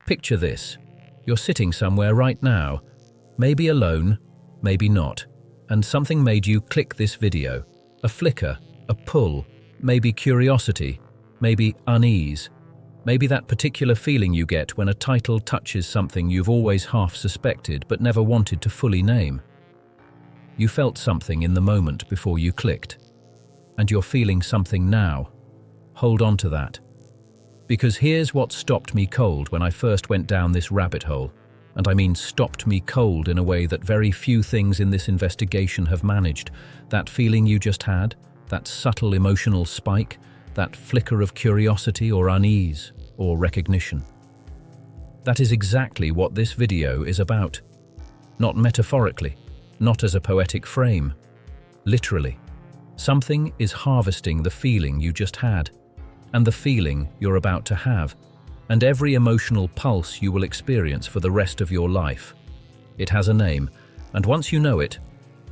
Picture this. You're sitting somewhere right now, maybe alone, maybe not, and something made you click this video. A flicker, a pull, maybe curiosity, maybe unease, maybe that particular feeling you get when a title touches something you've always half suspected but never wanted to fully name. You felt something in the moment before you clicked, and you're feeling something now. Hold on to that. Because here's what stopped me cold when I first went down this rabbit hole, and I mean stopped me cold in a way that very few things in this investigation have managed. That feeling you just had, that subtle emotional spike, that flicker of curiosity or unease or recognition. That is exactly what this video is about. Not metaphorically, not as a poetic frame. Literally, something is harvesting the feeling you just had, and the feeling you're about to have, and every emotional pulse you will experience for the rest of your life. It has a name, and once you know it,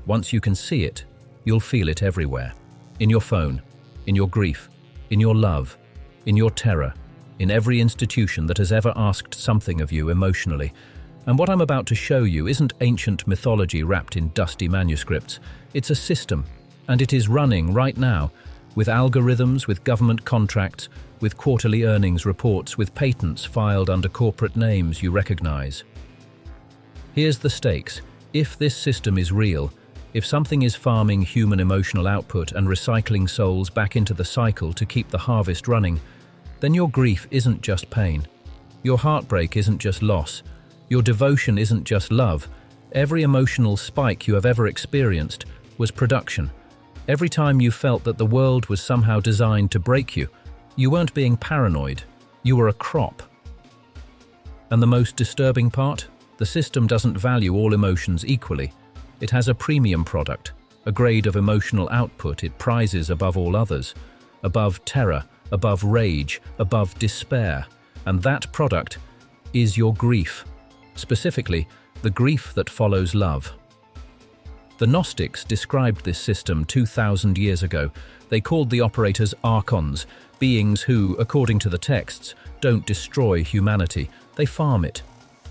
once you can see it, you'll feel it everywhere. In your phone, in your grief, in your love, in your terror, in every institution that has ever asked something of you emotionally. And what I'm about to show you isn't ancient mythology wrapped in dusty manuscripts. It's a system, and it is running right now, with algorithms, with government contracts, with quarterly earnings reports, with patents filed under corporate names you recognize. Here's the stakes. If this system is real, if something is farming human emotional output and recycling souls back into the cycle to keep the harvest running, then your grief isn't just pain. Your heartbreak isn't just loss. Your devotion isn't just love. Every emotional spike you have ever experienced was production. Every time you felt that the world was somehow designed to break you, you weren't being paranoid, you were a crop. And the most disturbing part? The system doesn't value all emotions equally. It has a premium product, a grade of emotional output it prizes above all others, above terror, above rage, above despair. And that product is your grief. Specifically, the grief that follows love. The Gnostics described this system 2,000 years ago. They called the operators Archons, beings who, according to the texts, don't destroy humanity, they farm it.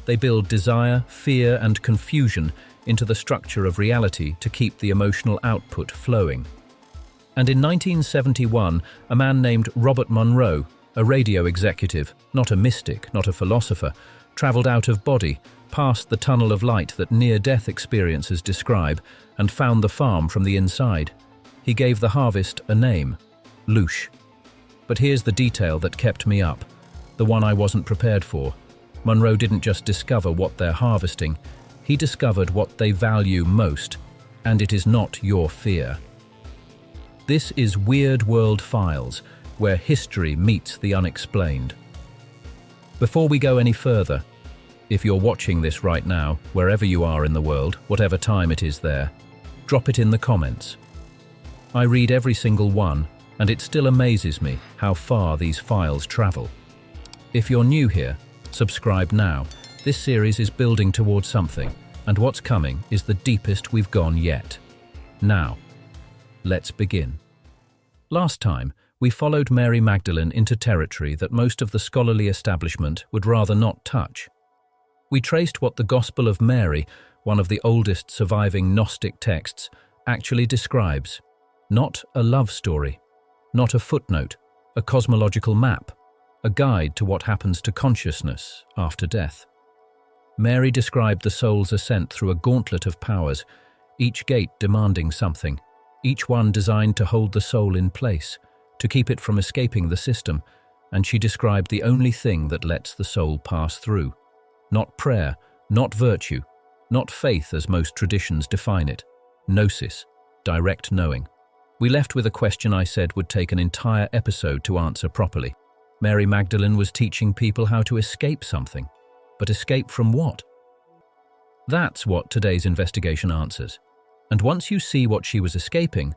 They build desire, fear, and confusion into the structure of reality to keep the emotional output flowing. And in 1971, a man named Robert Monroe, a radio executive, not a mystic, not a philosopher, traveled out of body, past the tunnel of light that near-death experiences describe, and found the farm from the inside. He gave the harvest a name, Loosh. But here's the detail that kept me up, the one I wasn't prepared for. Monroe didn't just discover what they're harvesting, he discovered what they value most, and it is not your fear. This is Weird World Files, where history meets the unexplained. Before we go any further, if you're watching this right now, wherever you are in the world, whatever time it is there, drop it in the comments. I read every single one, and it still amazes me how far these files travel. If you're new here, subscribe now. This series is building towards something, and what's coming is the deepest we've gone yet. Now, let's begin. Last time, we followed Mary Magdalene into territory that most of the scholarly establishment would rather not touch. We traced what the Gospel of Mary, one of the oldest surviving Gnostic texts, actually describes. Not a love story, not a footnote, a cosmological map, a guide to what happens to consciousness after death. Mary described the soul's ascent through a gauntlet of powers, each gate demanding something, each one designed to hold the soul in place, to keep it from escaping the system, and she described the only thing that lets the soul pass through. Not prayer, not virtue, not faith as most traditions define it. Gnosis, direct knowing. We left with a question I said would take an entire episode to answer properly. Mary Magdalene was teaching people how to escape something. But escape from what? That's what today's investigation answers. And once you see what she was escaping,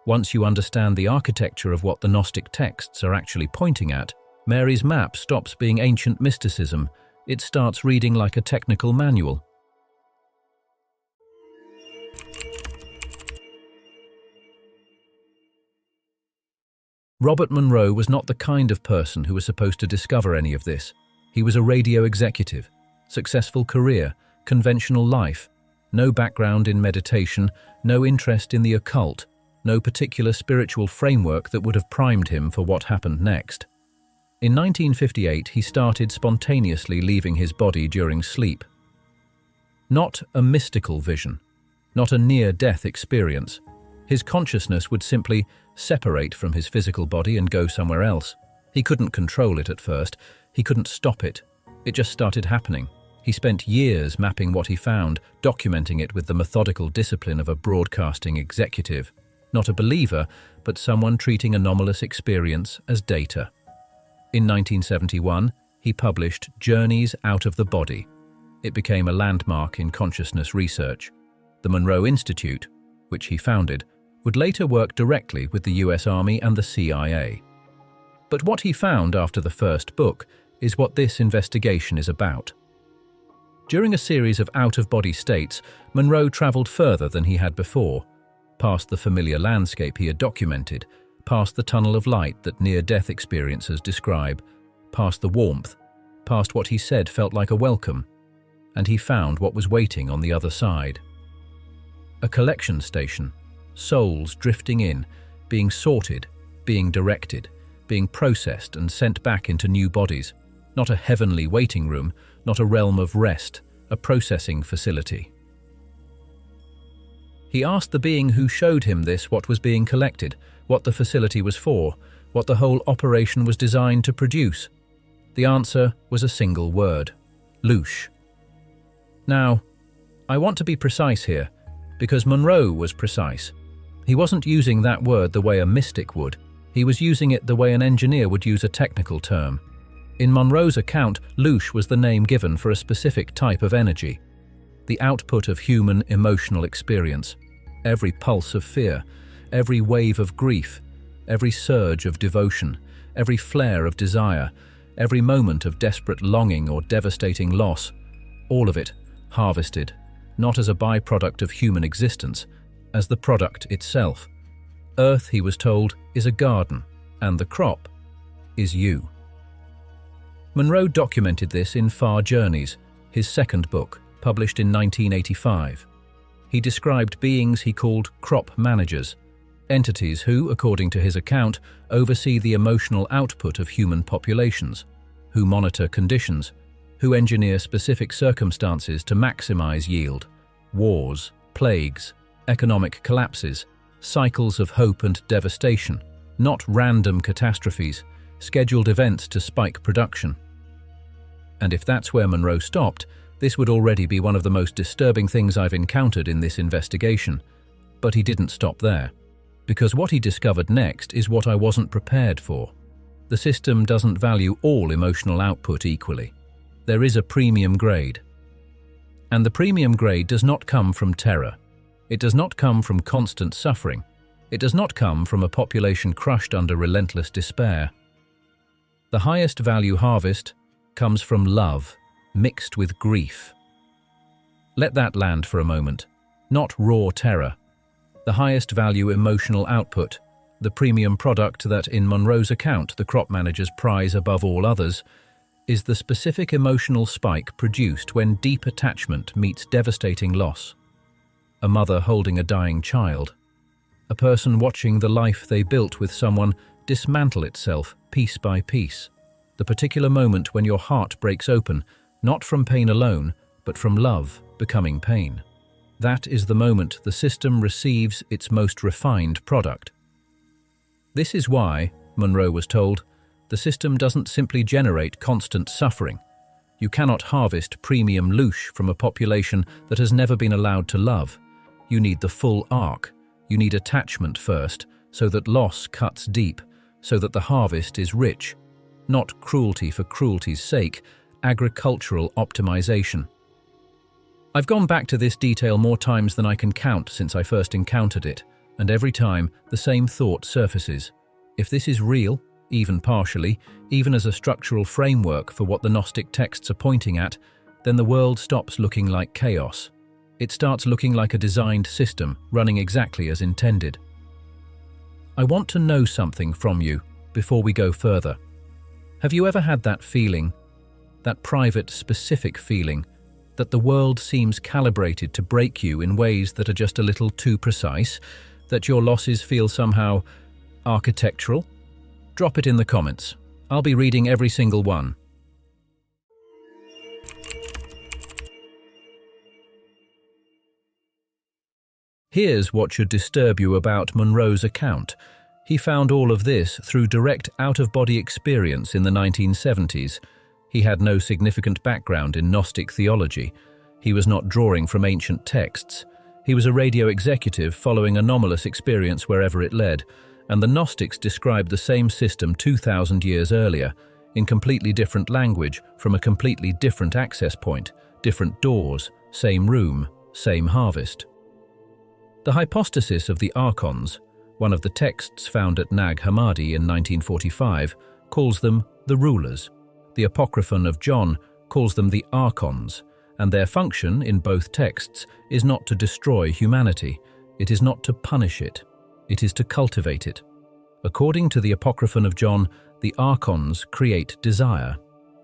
once you understand the architecture of what the Gnostic texts are actually pointing at, Mary's map stops being ancient mysticism. It starts reading like a technical manual. Robert Monroe was not the kind of person who was supposed to discover any of this. He was a radio executive, successful career, conventional life, no background in meditation, no interest in the occult, no particular spiritual framework that would have primed him for what happened next. In 1958, he started spontaneously leaving his body during sleep. Not a mystical vision, not a near-death experience. His consciousness would simply separate from his physical body and go somewhere else. He couldn't control it at first. He couldn't stop it. It just started happening. He spent years mapping what he found, documenting it with the methodical discipline of a broadcasting executive. Not a believer, but someone treating anomalous experience as data. In 1971, he published Journeys Out of the Body. It became a landmark in consciousness research. The Monroe Institute, which he founded, would later work directly with the US Army and the CIA. But what he found after the first book is what this investigation is about. During a series of out-of-body states, Monroe traveled further than he had before, past the familiar landscape he had documented, past the tunnel of light that near-death experiencers describe, past the warmth, past what he said felt like a welcome, and he found what was waiting on the other side. A collection station, souls drifting in, being sorted, being directed, being processed and sent back into new bodies. Not a heavenly waiting room, not a realm of rest, a processing facility. He asked the being who showed him this what was being collected, what the facility was for, what the whole operation was designed to produce. The answer was a single word: Loosh. Now, I want to be precise here, because Monroe was precise. He wasn't using that word the way a mystic would. He was using it the way an engineer would use a technical term. In Monroe's account, Loosh was the name given for a specific type of energy, the output of human emotional experience. Every pulse of fear, every wave of grief, every surge of devotion, every flare of desire, every moment of desperate longing or devastating loss, all of it harvested, not as a byproduct of human existence, as the product itself. Earth, he was told, is a garden, and the crop is you. Monroe documented this in Far Journeys, his second book, published in 1985. He described beings he called crop managers, entities who, according to his account, oversee the emotional output of human populations, who monitor conditions, who engineer specific circumstances to maximize yield: wars, plagues, economic collapses, cycles of hope and devastation, not random catastrophes, scheduled events to spike production. And if that's where Monroe stopped, this would already be one of the most disturbing things I've encountered in this investigation. But he didn't stop there, because what he discovered next is what I wasn't prepared for. The system doesn't value all emotional output equally. There is a premium grade. And the premium grade does not come from terror. It does not come from constant suffering. It does not come from a population crushed under relentless despair. The highest value harvest comes from love, mixed with grief. Let that land for a moment. Not raw terror. The highest value emotional output, the premium product that, in Monroe's account, the crop managers prize above all others, is the specific emotional spike produced when deep attachment meets devastating loss. A mother holding a dying child. A person watching the life they built with someone dismantle itself piece by piece. The particular moment when your heart breaks open, not from pain alone, but from love becoming pain. That is the moment the system receives its most refined product. This is why, Monroe was told, the system doesn't simply generate constant suffering. You cannot harvest premium loosh from a population that has never been allowed to love. You need the full arc. You need attachment first, so that loss cuts deep, so that the harvest is rich. Not cruelty for cruelty's sake, agricultural optimization. I've gone back to this detail more times than I can count since I first encountered it, and every time the same thought surfaces. If this is real, even partially, even as a structural framework for what the Gnostic texts are pointing at, then the world stops looking like chaos. It starts looking like a designed system, running exactly as intended. I want to know something from you before we go further. Have you ever had that feeling that private, specific feeling that the world seems calibrated to break you in ways that are just a little too precise, that your losses feel somehow architectural? Drop it in the comments. I'll be reading every single one. Here's what should disturb you about Monroe's account. He found all of this through direct out-of-body experience in the 1970s. He had no significant background in Gnostic theology. He was not drawing from ancient texts. He was a radio executive following anomalous experience wherever it led, and the Gnostics described the same system 2,000 years earlier, in completely different language, from a completely different access point, different doors, same room, same harvest. The hypostasis of the Archons, one of the texts found at Nag Hammadi in 1945, calls them the rulers. The Apocryphon of John calls them the Archons, and their function in both texts is not to destroy humanity. It is not to punish it. It is to cultivate it. According to the Apocryphon of John, the Archons create desire.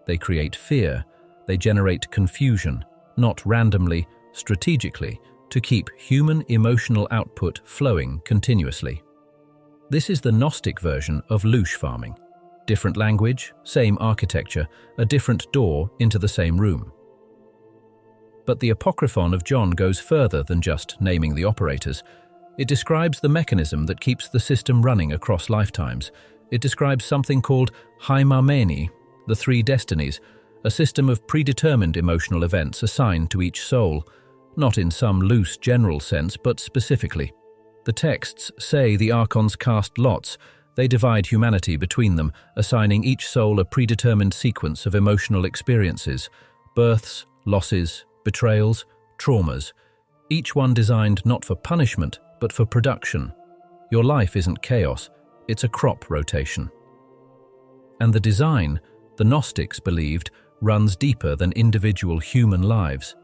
They create fear. They generate confusion, not randomly, strategically, to keep human emotional output flowing continuously. This is the Gnostic version of Loosh farming. Different language, same architecture, a different door into the same room. But the Apocryphon of John goes further than just naming the operators. It describes the mechanism that keeps the system running across lifetimes. It describes something called Haimameni, the three destinies, a system of predetermined emotional events assigned to each soul, not in some loose general sense, but specifically. The texts say the Archons cast lots. They divide humanity between them, assigning each soul a predetermined sequence of emotional experiences, births, losses, betrayals, traumas, each one designed not for punishment, but for production. Your life isn't chaos, it's a crop rotation. And the design, the Gnostics believed, runs deeper than individual human lives.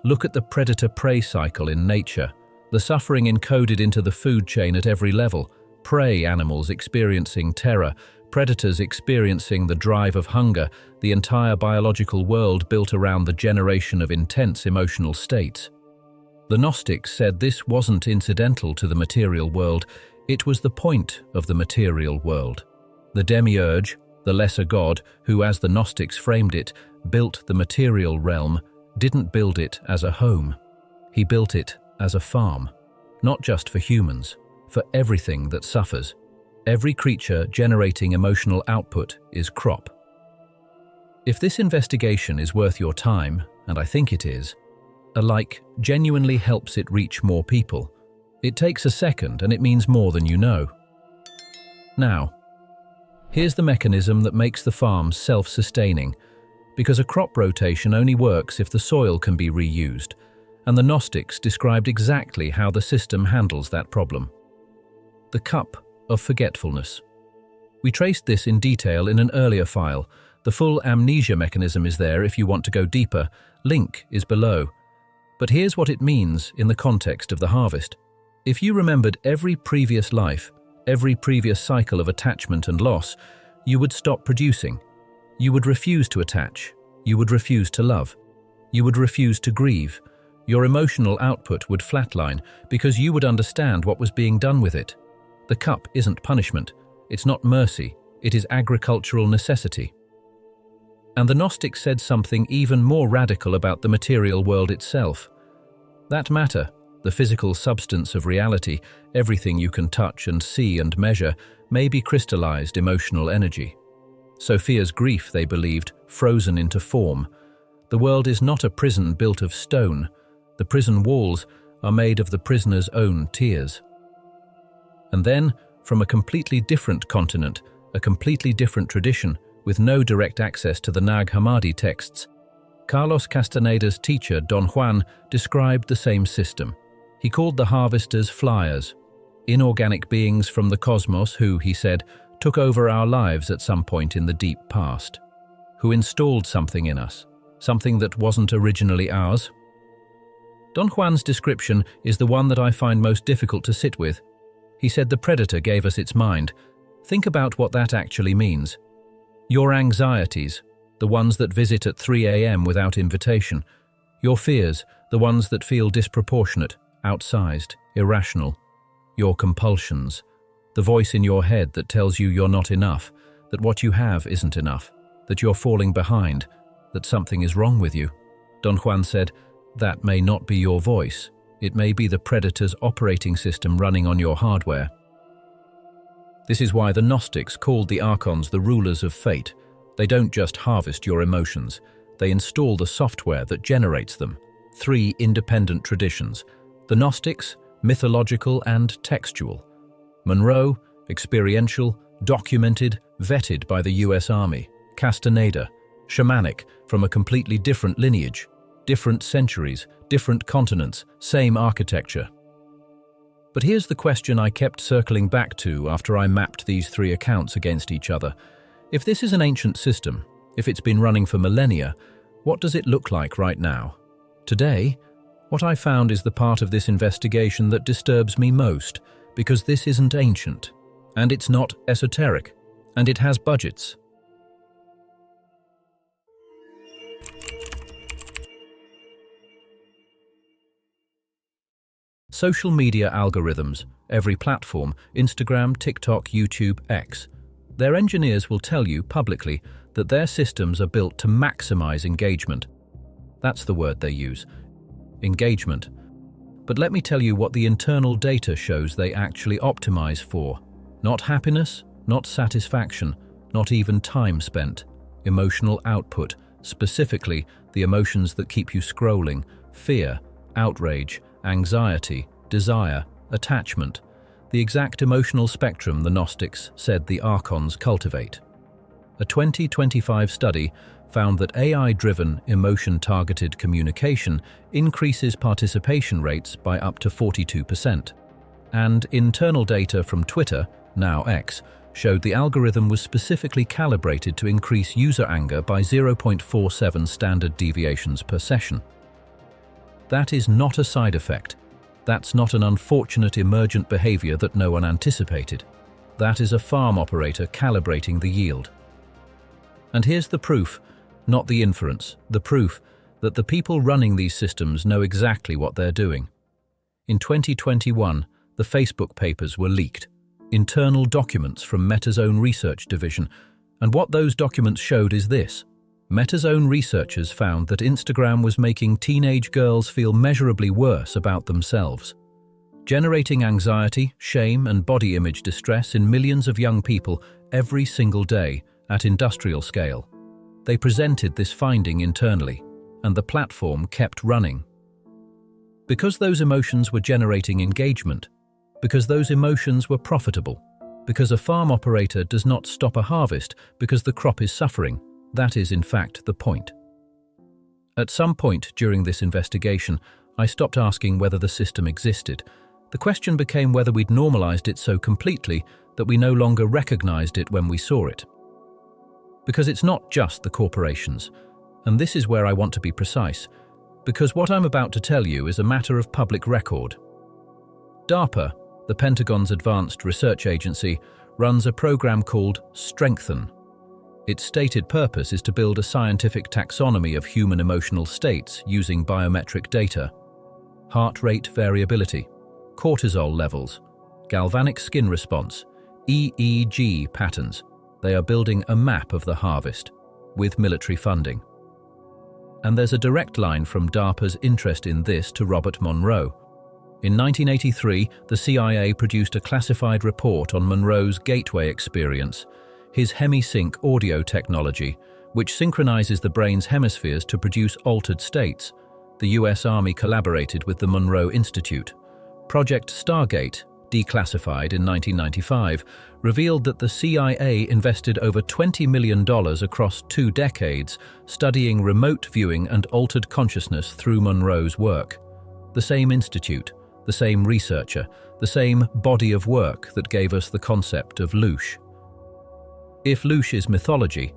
Look at the predator-prey cycle in nature, the suffering encoded into the food chain at every level, prey animals experiencing terror, predators experiencing the drive of hunger, the entire biological world built around the generation of intense emotional states. The Gnostics said this wasn't incidental to the material world, it was the point of the material world. The demiurge, the lesser god, who, as the Gnostics framed it, built the material realm, didn't build it as a home. He built it as a farm, not just for humans, for everything that suffers. Every creature generating emotional output is crop. If this investigation is worth your time, and I think it is, a like genuinely helps it reach more people. It takes a second and it means more than you know. Now, here's the mechanism that makes the farm self-sustaining, because a crop rotation only works if the soil can be reused, and the Gnostics described exactly how the system handles that problem. The cup of forgetfulness. We traced this in detail in an earlier file. The full amnesia mechanism is there if you want to go deeper. Link is below. But here's what it means in the context of the harvest. If you remembered every previous life, every previous cycle of attachment and loss, you would stop producing. You would refuse to attach. You would refuse to love. You would refuse to grieve. Your emotional output would flatline because you would understand what was being done with it. The cup isn't punishment. It's not mercy. It is agricultural necessity. And the Gnostics said something even more radical about the material world itself. That matter, the physical substance of reality, everything you can touch and see and measure, may be crystallized emotional energy. Sophia's grief, they believed, frozen into form. The world is not a prison built of stone. The prison walls are made of the prisoner's own tears. And then, from a completely different continent, a completely different tradition, with no direct access to the Nag Hammadi texts, Carlos Castaneda's teacher, Don Juan, described the same system. He called the harvesters flyers, inorganic beings from the cosmos who, he said, took over our lives at some point in the deep past, who installed something in us, something that wasn't originally ours. Don Juan's description is the one that I find most difficult to sit with. He said the predator gave us its mind. Think about what that actually means. Your anxieties, the ones that visit at 3 a.m. without invitation. Your fears, the ones that feel disproportionate, outsized, irrational. Your compulsions, the voice in your head that tells you you're not enough, that what you have isn't enough, that you're falling behind, that something is wrong with you. Don Juan said, that may not be your voice. It may be the predator's operating system running on your hardware. This is why the Gnostics called the Archons the rulers of fate. They don't just harvest your emotions, they install the software that generates them. 3 independent traditions: the Gnostics, mythological and textual; Monroe, experiential, documented, vetted by the US Army; Castaneda, shamanic, from a completely different lineage, different centuries, different continents, same architecture. But here's the question I kept circling back to after I mapped these 3 accounts against each other. If this is an ancient system, if it's been running for millennia, what does it look like right now? Today, what I found is the part of this investigation that disturbs me most, because this isn't ancient, and it's not esoteric, and it has budgets. Social media algorithms, every platform, Instagram, TikTok, YouTube, X. Their engineers will tell you publicly that their systems are built to maximize engagement. That's the word they use, engagement. But let me tell you what the internal data shows they actually optimize for. Not happiness, not satisfaction, not even time spent. Emotional output, specifically the emotions that keep you scrolling: fear, outrage, anxiety, desire, attachment. The exact emotional spectrum the Gnostics said the Archons cultivate. A 2025 study found that AI-driven, emotion-targeted communication increases participation rates by up to 42%. And internal data from Twitter, now X, showed the algorithm was specifically calibrated to increase user anger by 0.47 standard deviations per session. That is not a side effect. That's not an unfortunate emergent behavior that no one anticipated. That is a farm operator calibrating the yield. And here's the proof, not the inference, the proof that the people running these systems know exactly what they're doing. In 2021, the Facebook papers were leaked, internal documents from Meta's own research division, and what those documents showed is this. Meta's own researchers found that Instagram was making teenage girls feel measurably worse about themselves, generating anxiety, shame, and body image distress in millions of young people every single day at industrial scale. They presented this finding internally, and the platform kept running. Because those emotions were generating engagement, because those emotions were profitable, because a farm operator does not stop a harvest because the crop is suffering. That is, in fact, the point. At some point during this investigation, I stopped asking whether the system existed. The question became whether we'd normalized it so completely that we no longer recognized it when we saw it. Because it's not just the corporations, and this is where I want to be precise, because what I'm about to tell you is a matter of public record. DARPA, the Pentagon's advanced research agency, runs a program called Strengthen. Its stated purpose is to build a scientific taxonomy of human emotional states using biometric data: heart rate variability, cortisol levels, galvanic skin response, EEG patterns. They are building a map of the harvest, with military funding. And there's a direct line from DARPA's interest in this to Robert Monroe. In 1983, the CIA produced a classified report on Monroe's gateway experience, his hemisync audio technology, which synchronizes the brain's hemispheres to produce altered states. The US Army collaborated with the Monroe Institute. Project Stargate, declassified in 1995, revealed that the CIA invested over $20 million across 2 decades studying remote viewing and altered consciousness through Monroe's work. The same institute, the same researcher, the same body of work that gave us the concept of Loosh. If Loosh is mythology,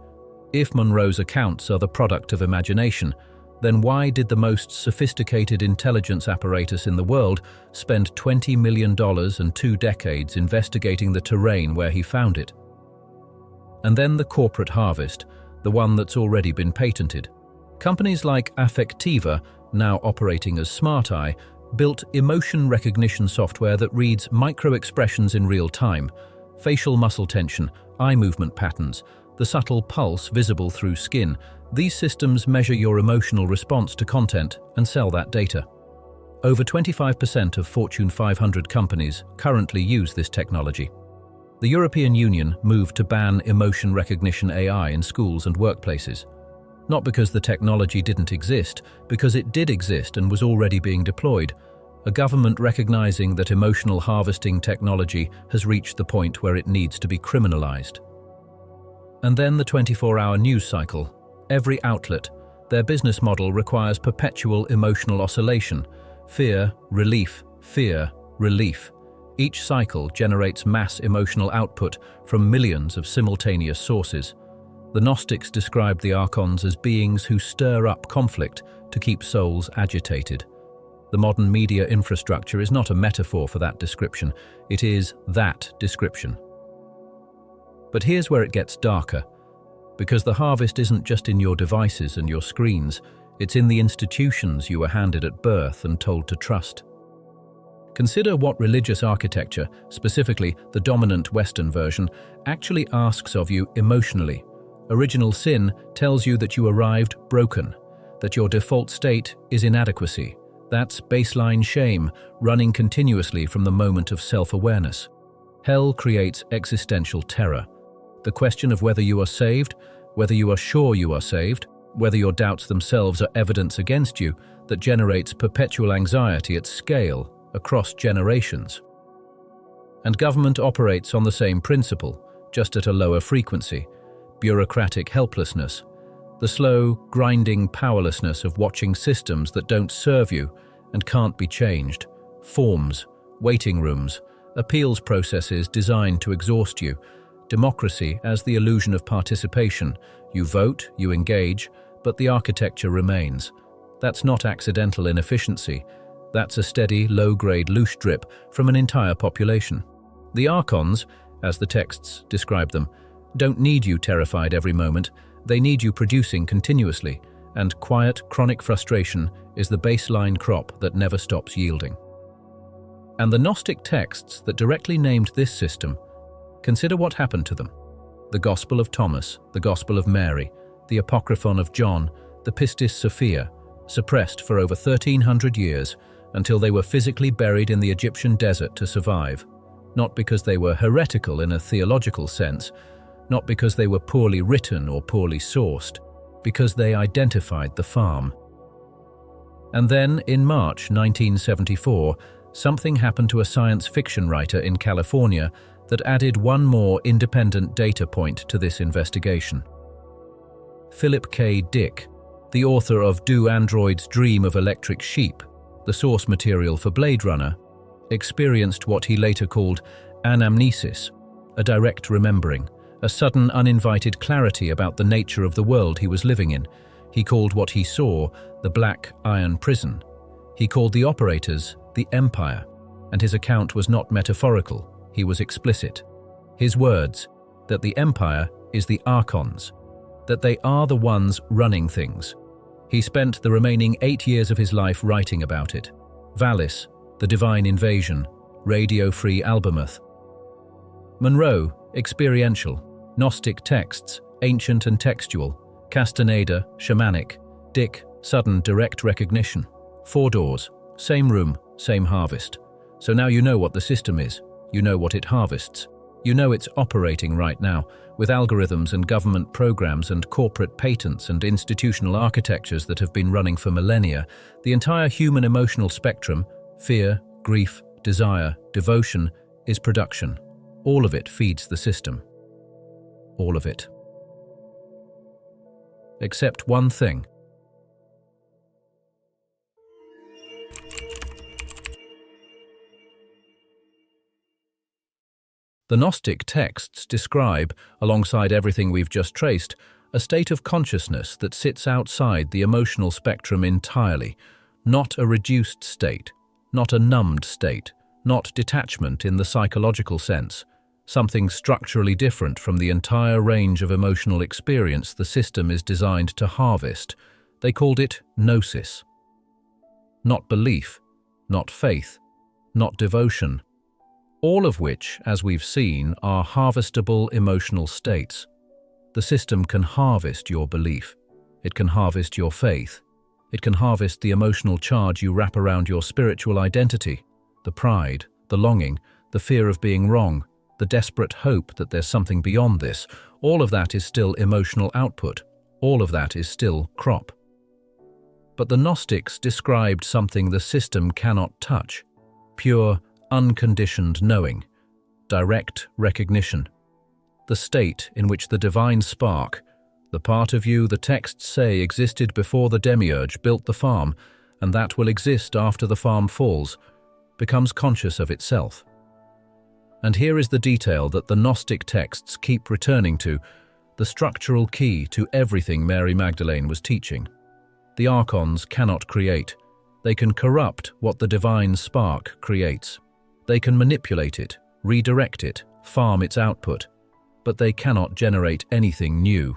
if Monroe's accounts are the product of imagination, then why did the most sophisticated intelligence apparatus in the world spend $20 million and 2 decades investigating the terrain where he found it? And then the corporate harvest, the one that's already been patented. Companies like Affectiva, now operating as SmartEye, built emotion recognition software that reads micro-expressions in real time, facial muscle tension, eye movement patterns, the subtle pulse visible through skin. These systems measure your emotional response to content and sell that data. Over 25% of Fortune 500 companies currently use this technology. The European Union moved to ban emotion recognition AI in schools and workplaces. Not because the technology didn't exist, because it did exist and was already being deployed. A government recognizing that emotional harvesting technology has reached the point where it needs to be criminalized. And then the 24-hour news cycle. Every outlet, their business model requires perpetual emotional oscillation. Fear, relief, fear, relief. Each cycle generates mass emotional output from millions of simultaneous sources. The Gnostics described the Archons as beings who stir up conflict to keep souls agitated. The modern media infrastructure is not a metaphor for that description, it is that description. But here's where it gets darker, because the harvest isn't just in your devices and your screens, it's in the institutions you were handed at birth and told to trust. Consider what religious architecture, specifically the dominant Western version, actually asks of you emotionally. Original sin tells you that you arrived broken, that your default state is inadequacy. That's baseline shame, running continuously from the moment of self-awareness. Hell creates existential terror. The question of whether you are saved, whether you are sure you are saved, whether your doubts themselves are evidence against you, that generates perpetual anxiety at scale, across generations. And government operates on the same principle, just at a lower frequency. Bureaucratic helplessness, the slow, grinding powerlessness of watching systems that don't serve you and can't be changed, forms, waiting rooms, appeals processes designed to exhaust you, democracy as the illusion of participation. You vote, you engage, but the architecture remains. That's not accidental inefficiency. That's a steady, low-grade Loosh drip from an entire population. The Archons, as the texts describe them, don't need you terrified every moment, they need you producing continuously, and quiet, chronic frustration is the baseline crop that never stops yielding. And the Gnostic texts that directly named this system, consider what happened to them. The Gospel of Thomas, the Gospel of Mary, the Apocryphon of John, the Pistis Sophia, suppressed for over 1,300 years until they were physically buried in the Egyptian desert to survive, not because they were heretical in a theological sense, not because they were poorly written or poorly sourced, because they identified the farm. And then, in March 1974, something happened to a science fiction writer in California that added one more independent data point to this investigation. Philip K. Dick, the author of Do Androids Dream of Electric Sheep, the source material for Blade Runner, experienced what he later called anamnesis, a direct remembering, a sudden uninvited clarity about the nature of the world he was living in. He called what he saw the Black Iron Prison. He called the operators the Empire, and his account was not metaphorical, he was explicit. His words, that the Empire is the Archons, that they are the ones running things. He spent the remaining 8 years of his life writing about it. Valis, the Divine Invasion, Radio-Free Albemuth. Monroe, experiential. Gnostic texts, ancient and textual. Castaneda, shamanic. Dick, sudden direct recognition. 4 doors, same room, same harvest. So now you know what the system is. You know what it harvests. You know it's operating right now, with algorithms and government programs and corporate patents and institutional architectures that have been running for millennia. The entire human emotional spectrum, fear, grief, desire, devotion, is production. All of it feeds the system. All of it. Except one thing. The Gnostic texts describe, alongside everything we've just traced, a state of consciousness that sits outside the emotional spectrum entirely, not a reduced state, not a numbed state, not detachment in the psychological sense, something structurally different from the entire range of emotional experience the system is designed to harvest. They called it gnosis. Not belief, not faith, not devotion, all of which, as we've seen, are harvestable emotional states. The system can harvest your belief. It can harvest your faith. It can harvest the emotional charge you wrap around your spiritual identity, the pride, the longing, the fear of being wrong, the desperate hope that there's something beyond this. All of that is still emotional output. All of that is still crop. But the Gnostics described something the system cannot touch: pure, unconditioned knowing, direct recognition, the state in which the divine spark, the part of you the texts say existed before the demiurge built the farm, and that will exist after the farm falls, becomes conscious of itself. And here is the detail that the Gnostic texts keep returning to, the structural key to everything Mary Magdalene was teaching. The Archons cannot create. They can corrupt what the divine spark creates. They can manipulate it, redirect it, farm its output, but they cannot generate anything new.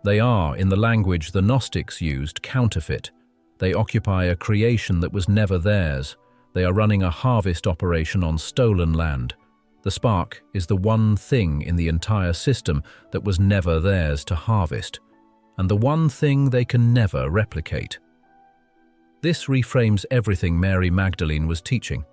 They are, in the language the Gnostics used, counterfeit. They occupy a creation that was never theirs. They are running a harvest operation on stolen land. The spark is the one thing in the entire system that was never theirs to harvest, and the one thing they can never replicate. This reframes everything Mary Magdalene was teaching.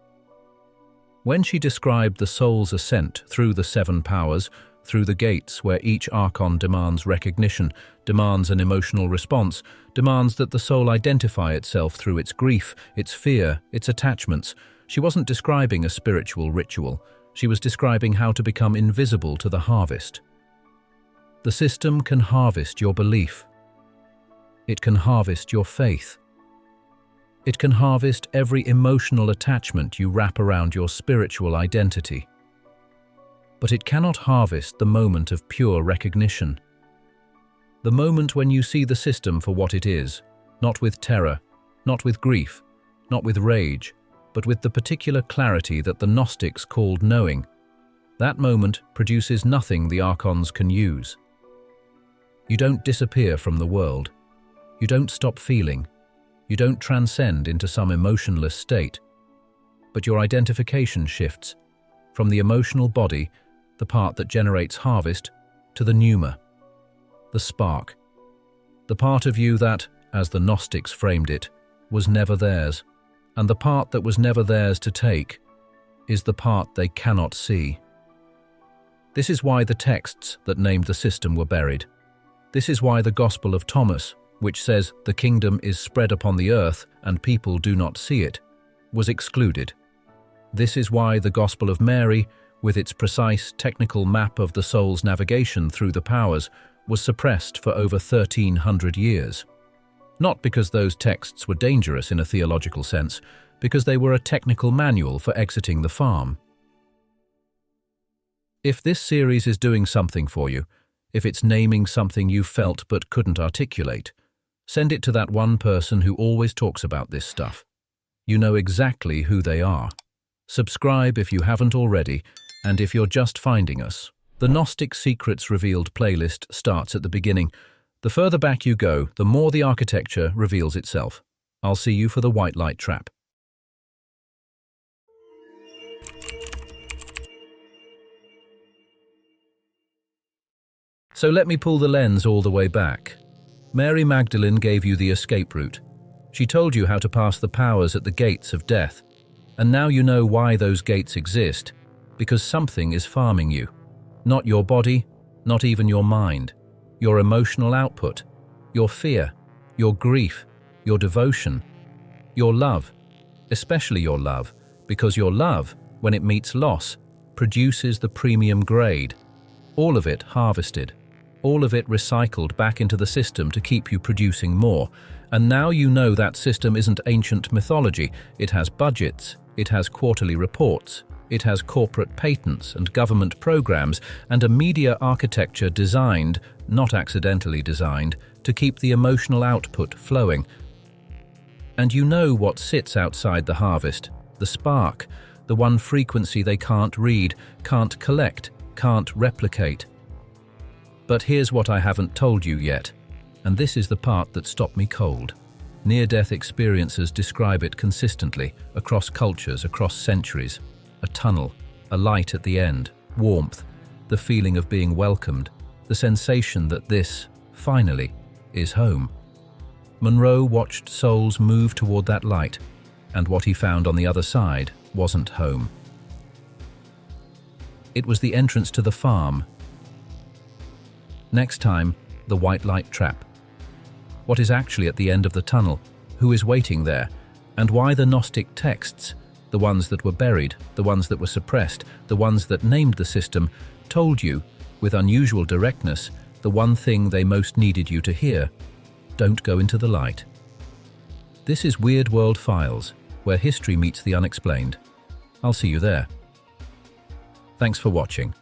When she described the soul's ascent through the seven powers, through the gates where each Archon demands recognition, demands an emotional response, demands that the soul identify itself through its grief, its fear, its attachments, she wasn't describing a spiritual ritual. She was describing how to become invisible to the harvest. The system can harvest your belief. It can harvest your faith. It can harvest every emotional attachment you wrap around your spiritual identity. But it cannot harvest the moment of pure recognition. The moment when you see the system for what it is, not with terror, not with grief, not with rage, but with the particular clarity that the Gnostics called knowing. That moment produces nothing the Archons can use. You don't disappear from the world. You don't stop feeling. You don't transcend into some emotionless state. But your identification shifts from the emotional body, the part that generates harvest, to the pneuma, the spark, the part of you that, as the Gnostics framed it, was never theirs. And the part that was never theirs to take is the part they cannot see. This is why the texts that named the system were buried. This is why the Gospel of Thomas, which says the kingdom is spread upon the earth and people do not see it, was excluded. This is why the Gospel of Mary, with its precise technical map of the soul's navigation through the powers, was suppressed for over 1300 years. Not because those texts were dangerous in a theological sense, because they were a technical manual for exiting the farm. If this series is doing something for you, if it's naming something you felt but couldn't articulate, send it to that one person who always talks about this stuff. You know exactly who they are. Subscribe if you haven't already, and if you're just finding us. The Gnostic Secrets Revealed playlist starts at the beginning. The further back you go, the more the architecture reveals itself. I'll see you for the white light trap. So let me pull the lens all the way back. Mary Magdalene gave you the escape route. She told you how to pass the powers at the gates of death. And now you know why those gates exist, because something is farming you. Not your body, not even your mind. Your emotional output, your fear, your grief, your devotion, your love, especially your love, because your love, when it meets loss, produces the premium grade. All of it harvested, all of it recycled back into the system to keep you producing more. And now you know that system isn't ancient mythology. It has budgets, it has quarterly reports, it has corporate patents and government programs, and a media architecture designed, not accidentally designed, to keep the emotional output flowing. And you know what sits outside the harvest, the spark, the one frequency they can't read, can't collect, can't replicate. But here's what I haven't told you yet, and this is the part that stopped me cold. Near-death experiences describe it consistently, across cultures, across centuries. A tunnel, a light at the end, warmth, the feeling of being welcomed, the sensation that this, finally, is home. Monroe watched souls move toward that light, and what he found on the other side wasn't home. It was the entrance to the farm. Next time, the white light trap. What is actually at the end of the tunnel? Who is waiting there? And why the Gnostic texts, the ones that were buried, the ones that were suppressed, the ones that named the system, told you, with unusual directness, the one thing they most needed you to hear: don't go into the light. This is Weird World Files, where history meets the unexplained. I'll see you there. Thanks for watching.